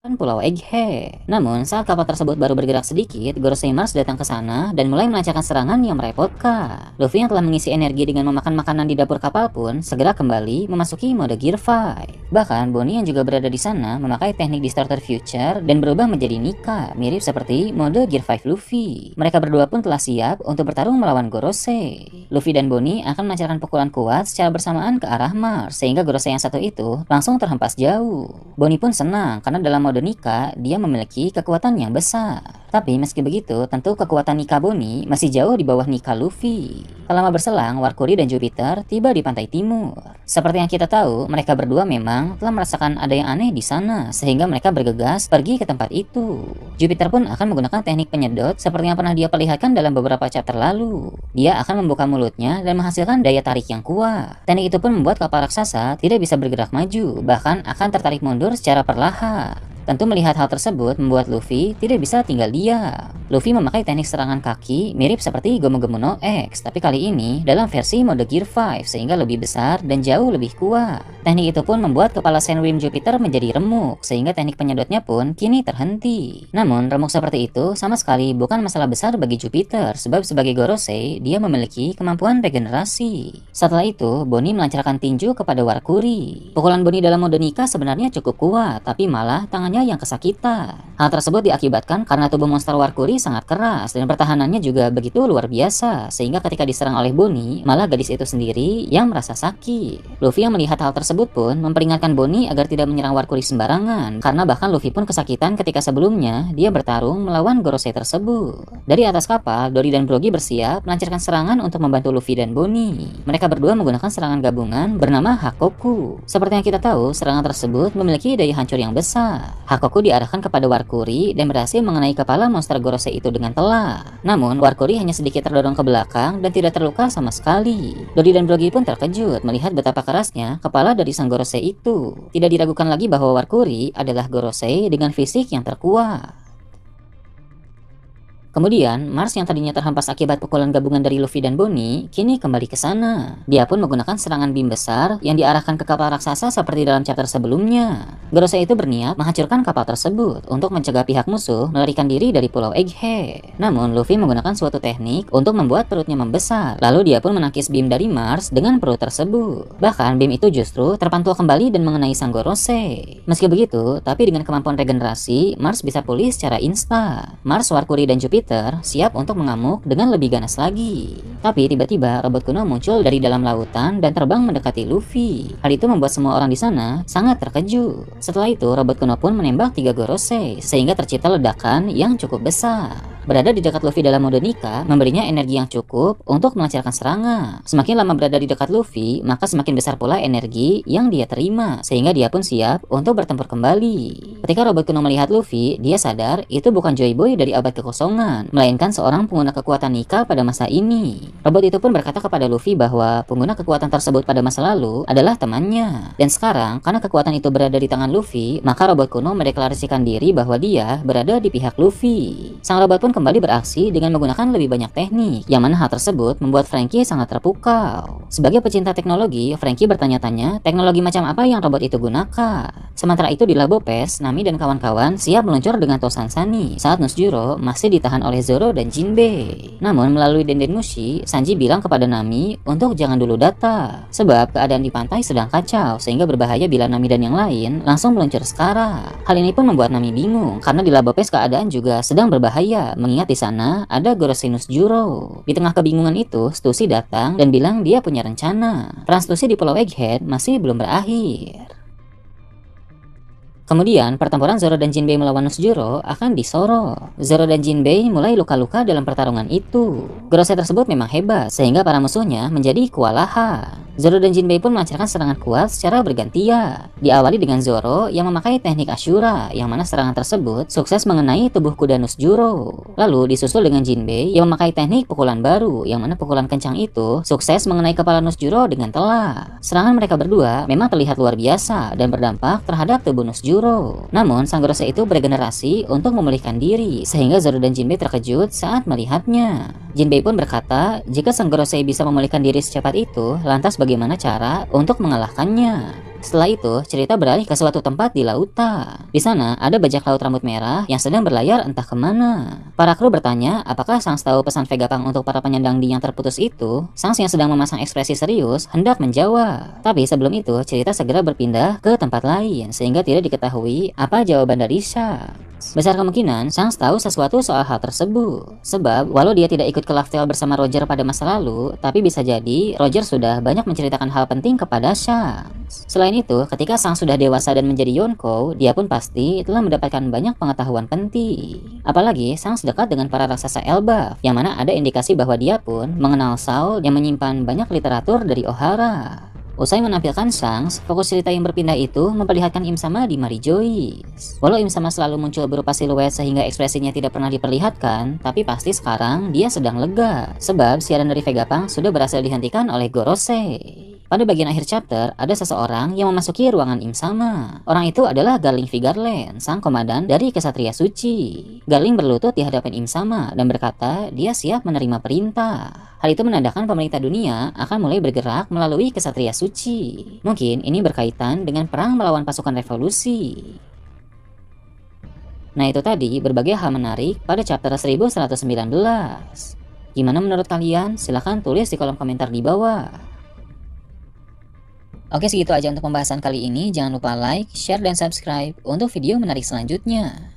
Pulau Egghead. Namun, saat kapal tersebut baru bergerak sedikit, Gorosei Mars datang ke sana dan mulai melancarkan serangan yang merepotkan. Luffy yang telah mengisi energi dengan memakan makanan di dapur kapal pun segera kembali memasuki mode Gear 5. Bahkan, Bonnie yang juga berada di sana memakai teknik Distorted Future dan berubah menjadi Nika, mirip seperti mode Gear 5 Luffy. Mereka berdua pun telah siap untuk bertarung melawan Gorosei. Luffy dan Bonnie akan melancarkan pukulan kuat secara bersamaan ke arah Mars, sehingga Gorosei yang satu itu langsung terhempas jauh. Bonnie pun senang karena dalam mode Nika, dia memiliki kekuatan yang besar. Tapi meski begitu, tentu kekuatan Nika Bonnie masih jauh di bawah Nika Luffy. Tak lama berselang, Warkuri dan Jupiter tiba di pantai timur. Seperti yang kita tahu, mereka berdua memang telah merasakan ada yang aneh di sana, sehingga mereka bergegas pergi ke tempat itu. Jupiter pun akan menggunakan teknik penyedot seperti yang pernah dia perlihatkan dalam beberapa chapter lalu. Dia akan membuka mulutnya dan menghasilkan daya tarik yang kuat. Teknik itu pun membuat kapal raksasa tidak bisa bergerak maju, bahkan akan tertarik mundur secara perlahan. Tentu melihat hal tersebut membuat Luffy tidak bisa tinggal diam. Luffy memakai teknik serangan kaki mirip seperti Gomu Gomu no X, tapi kali ini dalam versi mode Gear 5 sehingga lebih besar dan jauh lebih kuat. Teknik itu pun membuat kepala Sandworm Jupiter menjadi remuk, sehingga teknik penyedotnya pun kini terhenti. Namun remuk seperti itu sama sekali bukan masalah besar bagi Jupiter, sebab sebagai Gorosei dia memiliki kemampuan regenerasi. Setelah itu Bonnie melancarkan tinju kepada Warkuri. Pukulan Bonnie dalam mode Nika sebenarnya cukup kuat, tapi malah tangannya yang kesakitan. Hal tersebut diakibatkan karena tubuh monster Warkuri sangat keras dan pertahanannya juga begitu luar biasa, sehingga ketika diserang oleh Bonnie, malah gadis itu sendiri yang merasa sakit. Luffy yang melihat hal tersebut pun memperingatkan Bonnie agar tidak menyerang Warkuri sembarangan, karena bahkan Luffy pun kesakitan ketika sebelumnya dia bertarung melawan Gorosei tersebut. Dari atas kapal, Dory dan Brogy bersiap melancarkan serangan untuk membantu Luffy dan Bonnie. Mereka berdua menggunakan serangan gabungan bernama Hakoku. Seperti yang kita tahu, serangan tersebut memiliki daya hancur yang besar. Hakoku diarahkan kepada Warkuri dan berhasil mengenai kepala monster Gorosei itu dengan telak. Namun, Warkuri hanya sedikit terdorong ke belakang dan tidak terluka sama sekali. Dory dan Brogy pun terkejut melihat betapa kerasnya kepala dari sang Gorosei itu. Tidak diragukan lagi bahwa Warkuri adalah Gorosei dengan fisik yang terkuat. Kemudian, Mars yang tadinya terhempas akibat pukulan gabungan dari Luffy dan Bonnie, kini kembali ke sana. Dia pun menggunakan serangan beam besar yang diarahkan ke kapal raksasa seperti dalam chapter sebelumnya. Gorosei itu berniat menghancurkan kapal tersebut untuk mencegah pihak musuh melarikan diri dari Pulau Egghead. Namun, Luffy menggunakan suatu teknik untuk membuat perutnya membesar. Lalu dia pun menangkis beam dari Mars dengan perut tersebut. Bahkan, beam itu justru terpantul kembali dan mengenai sang Gorosei. Meski begitu, tapi dengan kemampuan regenerasi, Mars bisa pulih secara instan. Mars, Warkuri, dan Jupiter siap untuk mengamuk dengan lebih ganas lagi. Tapi tiba-tiba robot kuno muncul dari dalam lautan dan terbang mendekati Luffy. Hal itu membuat semua orang di sana sangat terkejut. Setelah itu robot kuno pun menembak 3 Gorosei sehingga tercipta ledakan yang cukup besar. Berada di dekat Luffy dalam mode Nika memberinya energi yang cukup untuk melancarkan serangan. Semakin lama berada di dekat Luffy, maka semakin besar pula energi yang dia terima, sehingga dia pun siap untuk bertempur kembali. Ketika robot kuno melihat Luffy, dia sadar itu bukan Joy Boy dari abad kekosongan, melainkan seorang pengguna kekuatan Nika pada masa ini. Robot itu pun berkata kepada Luffy bahwa pengguna kekuatan tersebut pada masa lalu adalah temannya. Dan sekarang, karena kekuatan itu berada di tangan Luffy, maka robot kuno mendeklarasikan diri bahwa dia berada di pihak Luffy. Sang robot pun kembali beraksi dengan menggunakan lebih banyak teknik, yang mana hal tersebut membuat Franky sangat terpukau. Sebagai pecinta teknologi, Franky bertanya-tanya teknologi macam apa yang robot itu gunakan. Sementara itu di Labo Pes, Nami dan kawan-kawan siap meluncur dengan Tosan Sunny saat Nusjuro masih ditahan oleh Zoro dan Jinbei. Namun melalui Denden Mushi, Sanji bilang kepada Nami untuk jangan dulu datang, sebab keadaan di pantai sedang kacau sehingga berbahaya bila Nami dan yang lain langsung meluncur sekarang. Hal ini pun membuat Nami bingung karena di Labo Pes keadaan juga sedang berbahaya, mengingat di sana ada Gorosei Nusjuro. Di tengah kebingungan itu, Stussy datang dan bilang dia punya rencana. Perang Stussy di Pulau Egghead masih belum berakhir. Kemudian, pertempuran Zoro dan Jinbei melawan Nusjuro akan disorot. Zoro dan Jinbei mulai luka-luka dalam pertarungan itu. Gorosei tersebut memang hebat, sehingga para musuhnya menjadi kewalahan. Zoro dan Jinbei pun melancarkan serangan kuat secara bergantian. Diawali dengan Zoro yang memakai teknik Ashura, yang mana serangan tersebut sukses mengenai tubuh kuda Nusjuro. Lalu disusul dengan Jinbei yang memakai teknik pukulan baru, yang mana pukulan kencang itu sukses mengenai kepala Nusjuro dengan telak. Serangan mereka berdua memang terlihat luar biasa dan berdampak terhadap tubuh Nusjuro. Namun, sang Gorosei itu beregenerasi untuk memulihkan diri, sehingga Zoro dan Jinbei terkejut saat melihatnya. Jinbei pun berkata, jika sang Gorosei bisa memulihkan diri secepat itu, lantas bagaimana cara untuk mengalahkannya? Setelah itu, cerita beralih ke suatu tempat di lautan. Di sana, ada bajak laut rambut merah yang sedang berlayar entah kemana. Para kru bertanya, apakah Sangs tahu pesan Vegapunk untuk para penyandang di yang terputus itu? Sangs yang sedang memasang ekspresi serius hendak menjawab. Tapi sebelum itu, cerita segera berpindah ke tempat lain, sehingga tidak diketahui apa jawaban dari Shanks. Besar kemungkinan Shanks tahu sesuatu soal hal tersebut. Sebab, walau dia tidak ikut ke Laftel bersama Roger pada masa lalu, tapi bisa jadi Roger sudah banyak menceritakan hal penting kepada Shanks. Selain itu, ketika Shanks sudah dewasa dan menjadi Yonkou, dia pun pasti telah mendapatkan banyak pengetahuan penting. Apalagi, Shanks dekat dengan para raksasa Elbaf, yang mana ada indikasi bahwa dia pun mengenal Saul yang menyimpan banyak literatur dari Ohara. Usai menampilkan Shanks, fokus cerita yang berpindah itu memperlihatkan Im Sama di Mary Joyce. Walau Im Sama selalu muncul berupa siluet sehingga ekspresinya tidak pernah diperlihatkan, tapi pasti sekarang dia sedang lega, sebab siaran dari Vegapunk sudah berhasil dihentikan oleh Gorosei. Pada bagian akhir chapter, ada seseorang yang memasuki ruangan Im Sama. Orang itu adalah Garling Vigarland, sang komandan dari Kesatria Suci. Garling berlutut di hadapan Im Sama dan berkata dia siap menerima perintah. Hal itu menandakan pemerintah dunia akan mulai bergerak melalui Kesatria Suci. Mungkin ini berkaitan dengan perang melawan pasukan revolusi. Nah, itu tadi berbagai hal menarik pada chapter 1119. Gimana menurut kalian? Silahkan tulis di kolom komentar di bawah. Oke, segitu aja untuk pembahasan kali ini. Jangan lupa like, share, dan subscribe untuk video menarik selanjutnya.